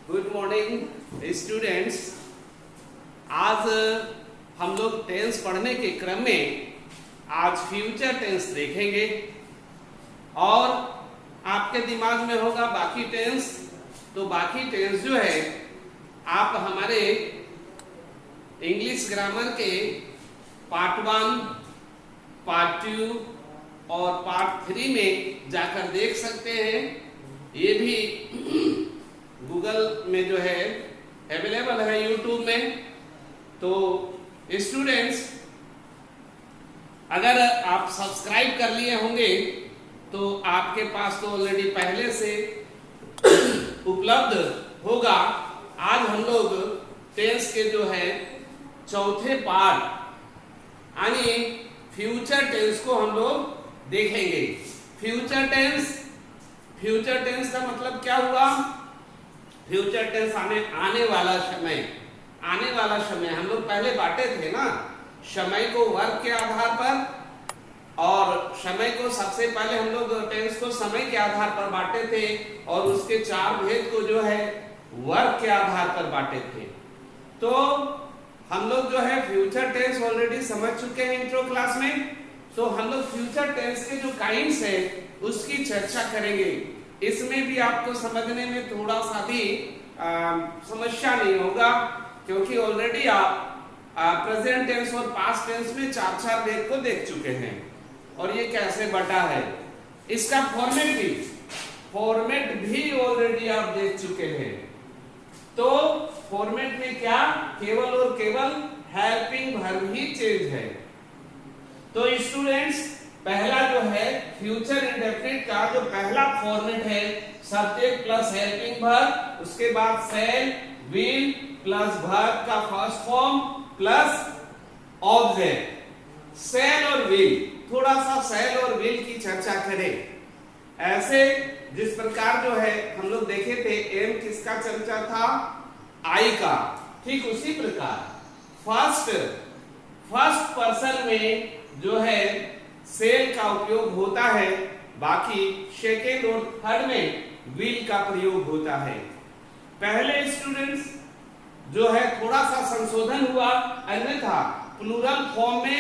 Good morning students. आज हम लोग टेंस पढ़ने के क्रम में आज फ्यूचर टेंस देखेंगे और आपके दिमाग में होगा बाकी टेंस। तो बाकी टेंस जो है आप हमारे इंग्लिश ग्रामर के पार्ट 1, पार्ट 2 और पार्ट 3 में जाकर देख सकते हैं। ये भी गूगल में जो है अवेलेबल है, यूट्यूब में। तो स्टूडेंट्स, अगर आप सब्सक्राइब कर लिए होंगे तो आपके पास तो ऑलरेडी पहले से उपलब्ध होगा। आज हम लोग टेंस के जो है चौथे पार्ट यानी फ्यूचर टेंस को हम लोग देखेंगे। फ्यूचर टेंस का मतलब क्या हुआ? फ्यूचर टेंस आने वाला समय हम लोग पहले बांटे थे ना, समय को वर्ग के आधार पर, और समय को सबसे पहले हम लोग टेंस को समय के आधार पर बांटे थे और उसके 4 भेद को जो है वर्ग के आधार पर बांटे थे। तो हम लोग जो है फ्यूचर टेंस ऑलरेडी समझ चुके हैं इंट्रो क्लास में। तो हम लोग फ्यूचर टेंस के जो काइंड्स है उसकी चर्चा करेंगे। इसमें भी आपको समझने में थोड़ा सा भी समस्या नहीं होगा, क्योंकि ऑलरेडी आप प्रेजेंट टेंस और पास्ट टेंस में 4 भेद को देख चुके हैं और ये कैसे बटा है। इसका फॉर्मेट भी ऑलरेडी आप देख चुके हैं। तो फॉर्मेट में क्या केवल और केवल हेल्पिंग वर्ब ही चेंज है। तो स्टूडेंट्स, पहला जो है फ्यूचर इंडेफिनिट का जो पहला फॉर्मेट है सब्जेक्ट प्लस हेल्पिंग वर्ब, उसके बाद शैल, विल प्लस वर्ब का फर्स्ट फॉर्म प्लस ऑब्जेक्ट। शैल और विल, थोड़ा सा शैल और विल की चर्चा करें। ऐसे जिस प्रकार जो है हम लोग देखे थे, एम किसका चर्चा था? आई का। ठीक उसी प्रकार फर्स्ट पर्सन में जो है सेल का उपयोग होता है, बाकी सेकेंड और थर्ड में विल का प्रयोग होता है। पहले स्टूडेंट्स जो है थोड़ा सा संशोधन हुआ, अन्यथा प्लूरल फॉर्म में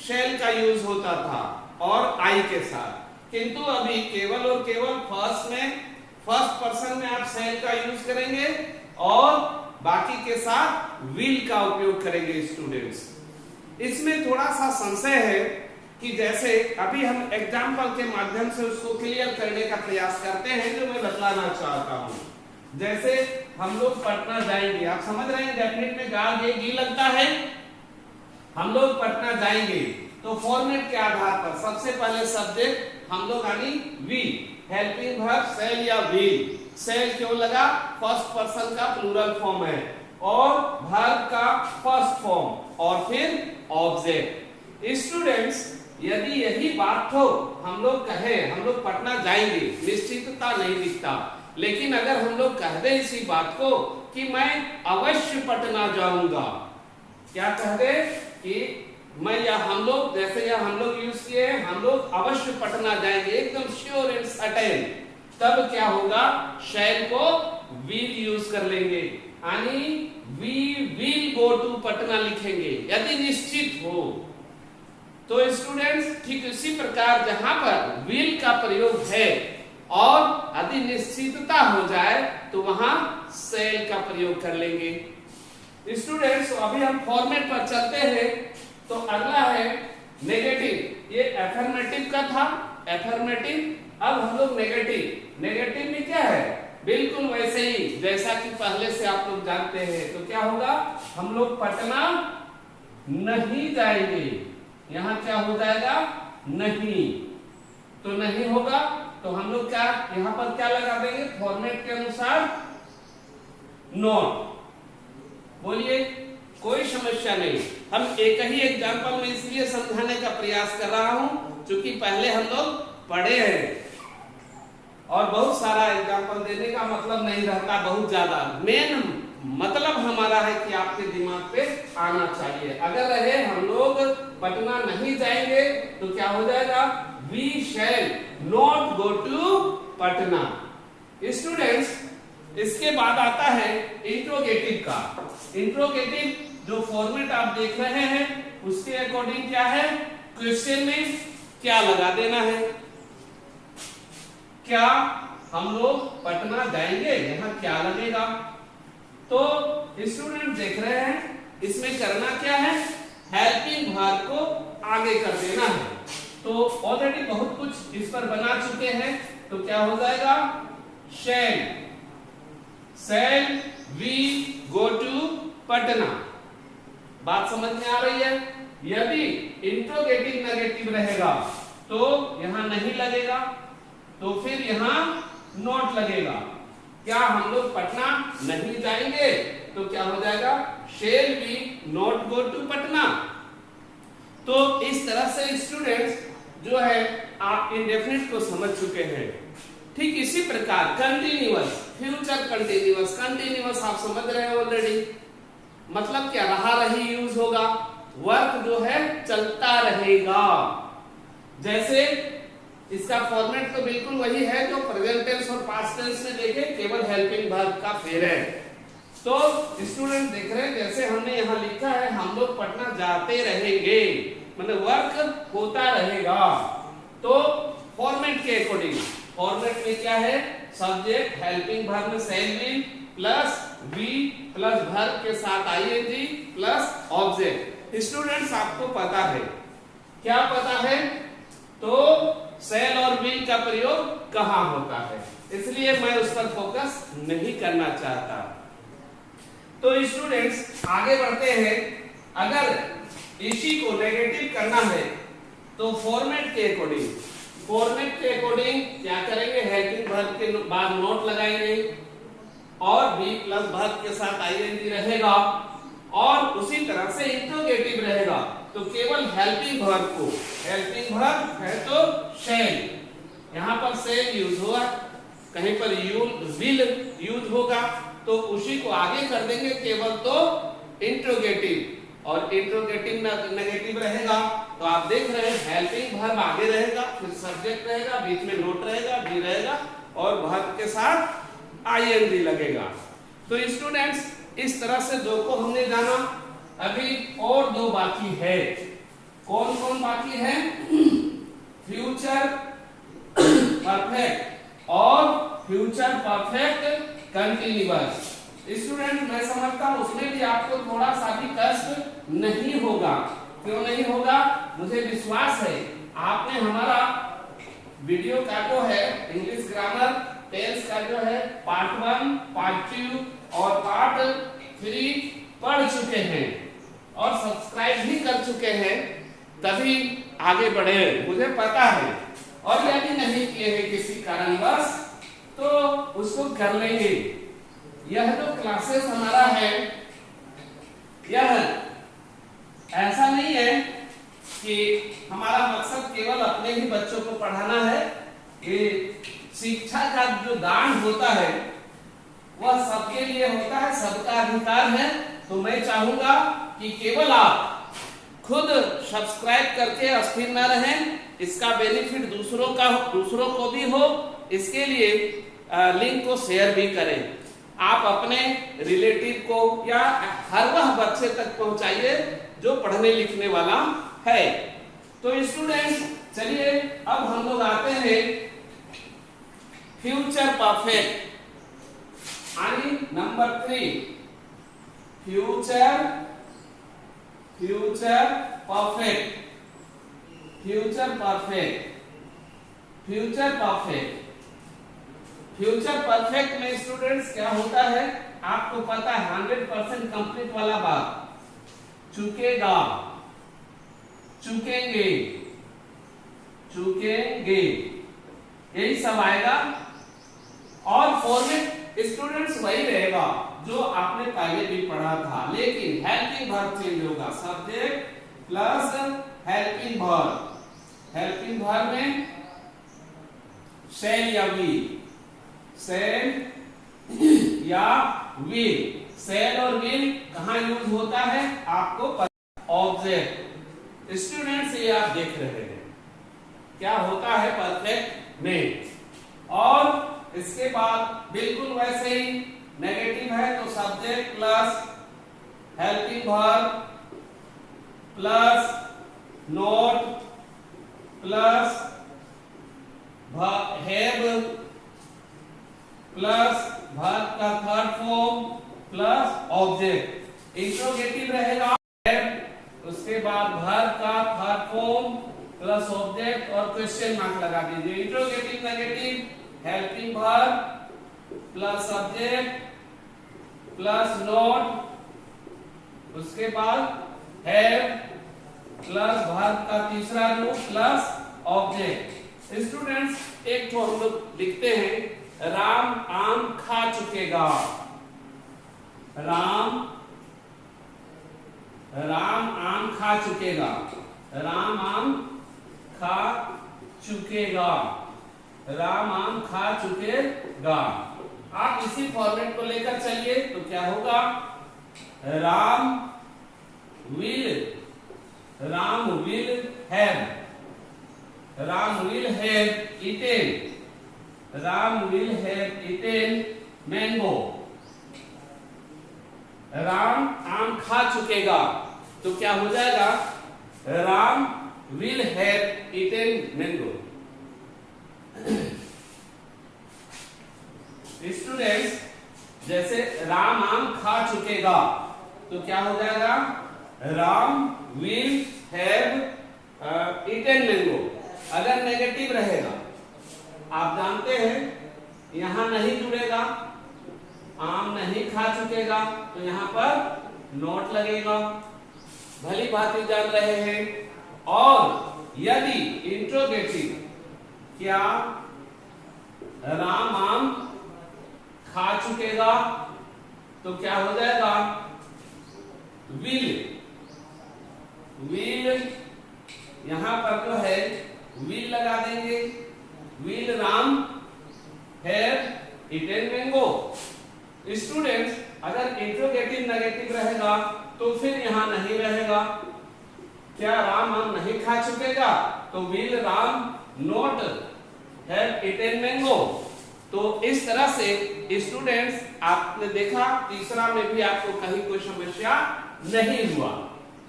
शेल का यूज होता था और आई के साथ, किंतु अभी केवल और केवल फर्स्ट पर्सन में आप शेल का यूज करेंगे और बाकी के साथ विल का उपयोग करेंगे। स्टूडेंट्स, इसमें थोड़ा सा संशय है कि जैसे अभी हम एग्जाम्पल के माध्यम से उसको क्लियर करने का प्रयास करते हैं, जो मैं बतलाना चाहता हूं। जैसे हम लोग पटना जाएंगे, आप समझ रहे हैं डेफिनेट में गी लगता है। हम लोग पटना जाएंगे तो फॉर्मेट के आधार पर सबसे पहले सब्जेक्ट हम लोग यानी वी, हेल्पिंग वर्ब शैल या विल। शैल क्यों लगा? फर्स्ट पर्सन का प्लूरल फॉर्म है और वर्ब का फर्स्ट फॉर्म और फिर ऑब्जेक्ट। स्टूडेंट्स, यदि यही बात हो, हम लोग कहें हम लोग पटना जाएंगे, निश्चितता नहीं दिखता, लेकिन अगर हम लोग कह दें इसी बात को कि मैं अवश्य पटना जाऊंगा, क्या कह दे कि मैं या हम लोग, जैसे या हम लोग यूज किए हैं, हम लोग अवश्य पटना जाएंगे, एकदम श्योर एंड सर्टेन, तब क्या होगा? शैल को विल यूज कर लेंगे, यानी we will go to Patna लिखेंगे यदि निश्चित हो। तो स्टूडेंट्स, ठीक इसी प्रकार जहां पर विल का प्रयोग है और यदि निश्चितता हो जाए तो वहां शैल का प्रयोग कर लेंगे। स्टूडेंट्स, अभी हम फॉर्मेट पर चलते हैं। तो अगला है नेगेटिव। ये एफर्मेटिव का था, एफर्मेटिव। अब हम लोग नेगेटिव में क्या है? बिल्कुल वैसे ही जैसा कि पहले से आप लोग जानते हैं। तो क्या होगा? हम लोग पटना नहीं जाएंगे, यहां क्या हो जाएगा? नहीं। तो नहीं होगा तो हम लोग क्या यहां पर क्या लगा देंगे? फॉर्मेट के अनुसार नॉट। बोलिए, कोई समस्या नहीं। हम एक ही एग्जांपल में इसलिए समझाने का प्रयास कर रहा हूं क्योंकि पहले हम लोग पढ़े हैं और बहुत सारा एग्जांपल देने का मतलब नहीं रहता, बहुत ज्यादा। मेन मतलब हमारा है कि आपके दिमाग पे आना चाहिए। अगर रहे हम लोग पटना नहीं जाएंगे तो क्या हो जाएगा? We shall not go to Patna. Students, इसके बाद आता है इंट्रोगेटिव का। इंट्रोगेटिव जो फॉर्मेट आप देख रहे हैं उसके अकॉर्डिंग क्या है, क्वेश्चन में क्या लगा देना है। क्या हम लोग पटना जाएंगे, यहाँ क्या लगेगा। तो स्टूडेंट देख रहे हैं इसमें करना क्या है, हेल्पिंग वर्ब को आगे कर देना है। तो ऑलरेडी बहुत कुछ इस पर बना चुके हैं, तो क्या हो जाएगा, shall we go to Patna. बात समझ में आ रही है। यदि इंट्रोगेटिव नेगेटिव रहेगा तो यहां नहीं लगेगा, तो फिर यहां नॉट लगेगा। क्या हम लोग पटना नहीं जाएंगे, तो क्या हो जाएगा, shall we not go to Patna. तो इस तरह से स्टूडेंट्स जो है आप इंडेफिनिट को समझ चुके हैं। ठीक इसी प्रकार कंटिन्यूअस, फ्यूचर कंटिन्यूअस, कंटिन्यूअस आप समझ रहे हैं ऑलरेडी। मतलब क्या, रहा रही यूज होगा, वर्क जो है चलता रहेगा। जैसे इसका फॉर्मेट तो बिल्कुल वही है जो प्रेजेंट टेंस और पास्ट टेंस में देखे, केवल हेल्पिंग वर्ब का फेर है। तो स्टूडेंट देख रहे हैं जैसे हमने यहाँ लिखा है हम लोग पटना जाते रहेंगे, मतलब वर्क होता रहेगा। तो फॉर्मेट के अकॉर्डिंग, फॉर्मेट में क्या है, सब्जेक्ट हेल्पिंग वर्ब में shall be plus V plus verb के साथ आईएनजी प्लस ऑब्जेक्ट। स्टूडेंट्स आपको पता है, क्या पता है, तो shall और will का प्रयोग कहाँ होता है, इसलिए मैं उस पर फोकस नहीं करना चाहता। तो स्टूडेंट्स आगे बढ़ते हैं। अगर इसी को नेगेटिव करना है तो फॉर्मेट के अकॉर्डिंग, फॉर्मेट के अकॉर्डिंग क्या करेंगे, हेल्पिंग वर्ब के बाद नोट लगाएंगे और बी प्लस वर्ब के साथ आईएनजी रहेगा, और उसी तरह से इंट्रोगेटिव रहेगा तो केवल हेल्पिंग वर्ब को, हेल्पिंग वर्ब है तो shall, यहाँ पर shall यूज हुआ, कहीं पर will यूज होगा तो उसी को आगे कर देंगे केवल तो इंट्रोगेटिव, और इंट्रोगेटिव नेगेटिव रहेगा तो आप देख रहे हैं हेल्पिंग वर्ब आगे रहेगा, फिर सब्जेक्ट रहेगा, बीच में नोट रहेगा, बी रहेगा और वर्ब के साथ आईएनजी लगेगा। तो स्टूडेंट्स इस तरह से दो को हमने जाना, अभी और दो बाकी है। कौन कौन बाकी है, फ्यूचर परफेक्ट और फ्यूचर परफेक्ट कंटिन्यूअस। स्टूडेंट मैं समझता हूं उसमें भी आपको थोड़ा सा भी कष्ट नहीं होगा। क्यों नहीं होगा, मुझे विश्वास है आपने हमारा वीडियो का जो है इंग्लिश ग्रामर टेंस का जो है पार्ट 1, पार्ट 2 और पार्ट 3 पढ़ चुके हैं और सब्सक्राइब भी कर चुके हैं, तभी आगे बढ़े, मुझे पता है। और यदि नहीं किए हैं किसी कारणवश तो उसको कर लेंगे। यह जो क्लासेस हमारा है, यह ऐसा नहीं है कि हमारा मकसद केवल अपने ही बच्चों को पढ़ाना है। ये शिक्षा का जो दान होता है वह सबके लिए होता है, सबका अधिकार है। तो मैं चाहूंगा कि केवल आप खुद सब्सक्राइब करके अस्थिर न रहें, इसका बेनिफिट दूसरों को भी हो, इसके लिए लिंक को शेयर भी करें। आप अपने रिलेटिव को या हर वह बच्चे तक पहुंचाइए जो पढ़ने लिखने वाला है। तो स्टूडेंट चलिए अब हम लोग आते हैं फ्यूचर परफेक्ट, यानी number 3 future perfect, future perfect, future perfect. Future perfect में स्टूडेंट्स क्या होता है आपको पता है, 100% कंप्लीट वाला बात, चुकेगा, चुकेंगे, चुकेंगे, यही सब आएगा। और फॉर्मेट स्टूडेंट्स वही रहेगा जो आपने पहले भी पढ़ा था, लेकिन हेल्पिंग वर्ब चेंज होगा, subject plus helping verb. Helping verb में shall या will, shall या will, shall और will कहाँ यूज होता है आपको पता, ऑब्जेक्ट। स्टूडेंट्स ये आप देख रहे हैं क्या होता है परफेक्ट में। और इसके बाद बिल्कुल वैसे ही नेगेटिव है तो subject plus helping verb plus not plus have plus verb का third form plus object. Interrogative रहेगा हैव, उसके बाद वर्ब का थर्ड फॉर्म प्लस ऑब्जेक्ट और क्वेश्चन मार्क लगा दीजिए। Interrogative negative helping verb plus subject plus not, उसके बाद हैव प्लस वर्ब का तीसरा रूप प्लस ऑब्जेक्ट। स्टूडेंट्स एक तो हम लोग लिखते हैं राम आम खा चुकेगा। राम आम खा चुकेगा। राम आम खा चुकेगा। राम आम खा चुकेगा। आप इसी फॉर्मेट को लेकर चलिए तो क्या होगा, Ram will have, Ram will have eaten, Ram will have eaten mango. Ram आम खा चुकेगा तो क्या हो जाएगा, Ram will have eaten mango. Students जैसे राम आम खा चुकेगा तो क्या हो जाएगा, Ram will have eaten mango. अगर नेगेटिव रहेगा, आप जानते हैं यहां नहीं जुड़ेगा, आम नहीं खा चुकेगा तो यहां पर नोट लगेगा, भली भांति जान रहे हैं। और यदि इंट्रोगेटिव, क्या राम आम खा चुकेगा तो क्या हो जाएगा, विल यहां पर जो है विल लगा देंगे, will Ram have eaten mango. Students अगर इंट्रोगेटिव नेगेटिव रहेगा तो फिर यहां नहीं रहेगा, क्या राम आम नहीं खा चुकेगा तो will Ram not have eaten mango. तो इस तरह से स्टूडेंट्स आपने देखा तीसरा में भी आपको कहीं कोई समस्या नहीं हुआ।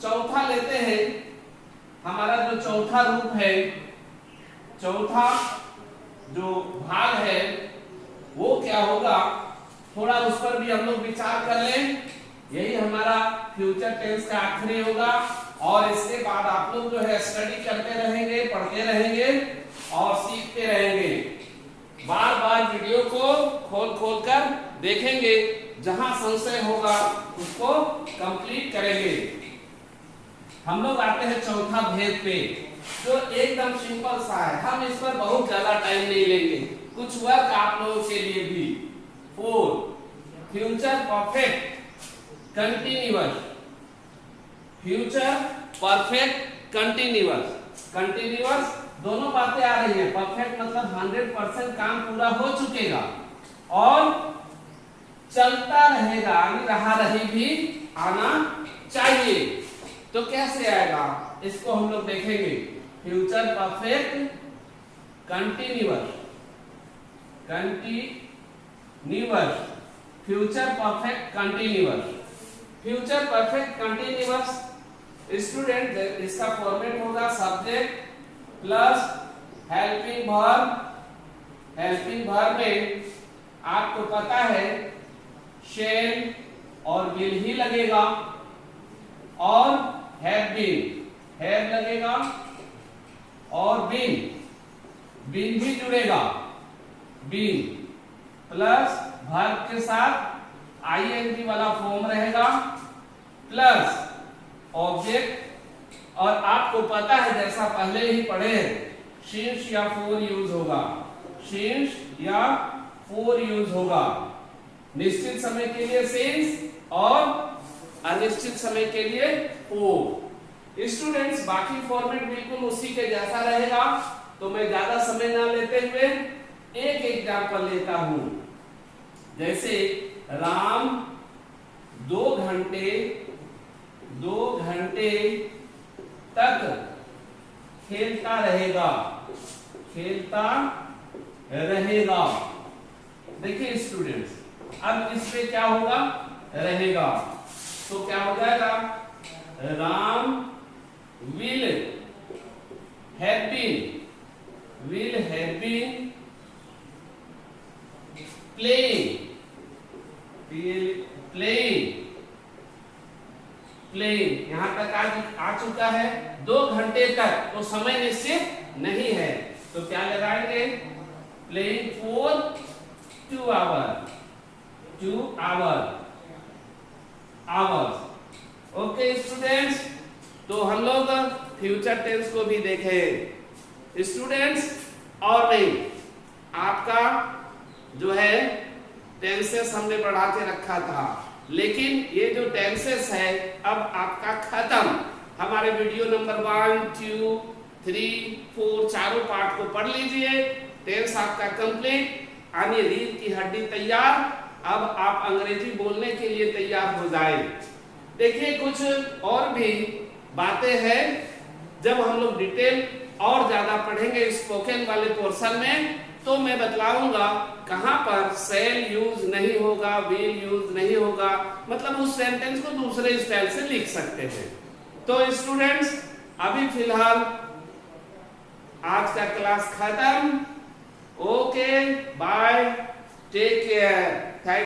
चौथा लेते हैं, हमारा जो चौथा रूप है, चौथा जो भाग है वो क्या होगा, थोड़ा उस पर भी हम लोग विचार कर लें। यही हमारा फ्यूचर टेंस का आखिरी होगा और इसके बाद आप लोग जो है स्टडी करते रहेंगे, पढ़ते रहेंगे और सीखते रहेंगे। बार बार वीडियो को खोल कर देखेंगे, जहां संशय होगा उसको कंप्लीट करेंगे। हम लोग आते हैं चौथा भेद पे, जो एकदम सिंपल सा है, हम इस पर बहुत ज्यादा टाइम नहीं लेंगे, कुछ वर्क आप लोगों के लिए भी। Future perfect continuous, future perfect continuous दोनों बातें आ रही है। परफेक्ट मतलब 100% काम पूरा हो चुकेगा और चलता रहेगा, यानी रहा रही भी आना चाहिए। तो कैसे आएगा इसको हम लोग देखेंगे। Future perfect continuous, future perfect continuous, future perfect continuous. Student इसका फॉर्मेट होगा subject plus helping verb. Helping verb में आपको पता है शेल और विल ही लगेगा और हैव लगेगा और बीन भी जुड़ेगा, बीन प्लस वर्ब के साथ आईएनजी वाला फॉर्म रहेगा प्लस ऑब्जेक्ट। और आपको पता है जैसा पहले ही पढ़े सिंस या फॉर यूज होगा, सिंस या फॉर यूज होगा। निश्चित समय के लिए सिंस और अनिश्चित समय के लिए फॉर। स्टूडेंट्स बाकी फॉर्मेट बिल्कुल उसी के जैसा रहेगा, तो मैं ज्यादा समय ना लेते हुए एक एग्जांपल लेता हूं। जैसे राम 2 घंटे तक खेलता रहेगा, देखिए स्टूडेंट्स, अब इस पे क्या होगा, रहेगा, तो क्या हो जाएगा, Ram will have been playing यहां तक आ चुका है, 2 घंटे तक, तो समय निश्चित नहीं है, तो क्या लगाएंगे, playing for 2 hours। Okay students, तो हम लोग फ्यूचर टेंस को भी देखें स्टूडेंट्स, और नहीं, आपका जो है टेंसेस हमने बढ़ा के रखा था, लेकिन ये जो टेंसेस है अब आपका खत्म। हमारे वीडियो नंबर 1, 2, 3, 4 चारों पार्ट को पढ़ लीजिए, टेंस आपका कंप्लीट, यानी रीढ़ की हड्डी तैयार, अब आप अंग्रेजी बोलने के लिए तैयार हो जाए। देखिए कुछ और भी बातें हैं, जब हम लोग डिटेल और ज्यादा पढ़ेंगे स्पोकन वाले पोर्शन में, तो मैं बतलाऊंगा कहां पर सेल यूज नहीं होगा, विल यूज नहीं होगा, मतलब उस सेंटेंस को दूसरे स्टाइल से लिख सकते हैं। तो स्टूडेंट्स, अभी फिलहाल आज का क्लास खत्म। Okay, bye, take care.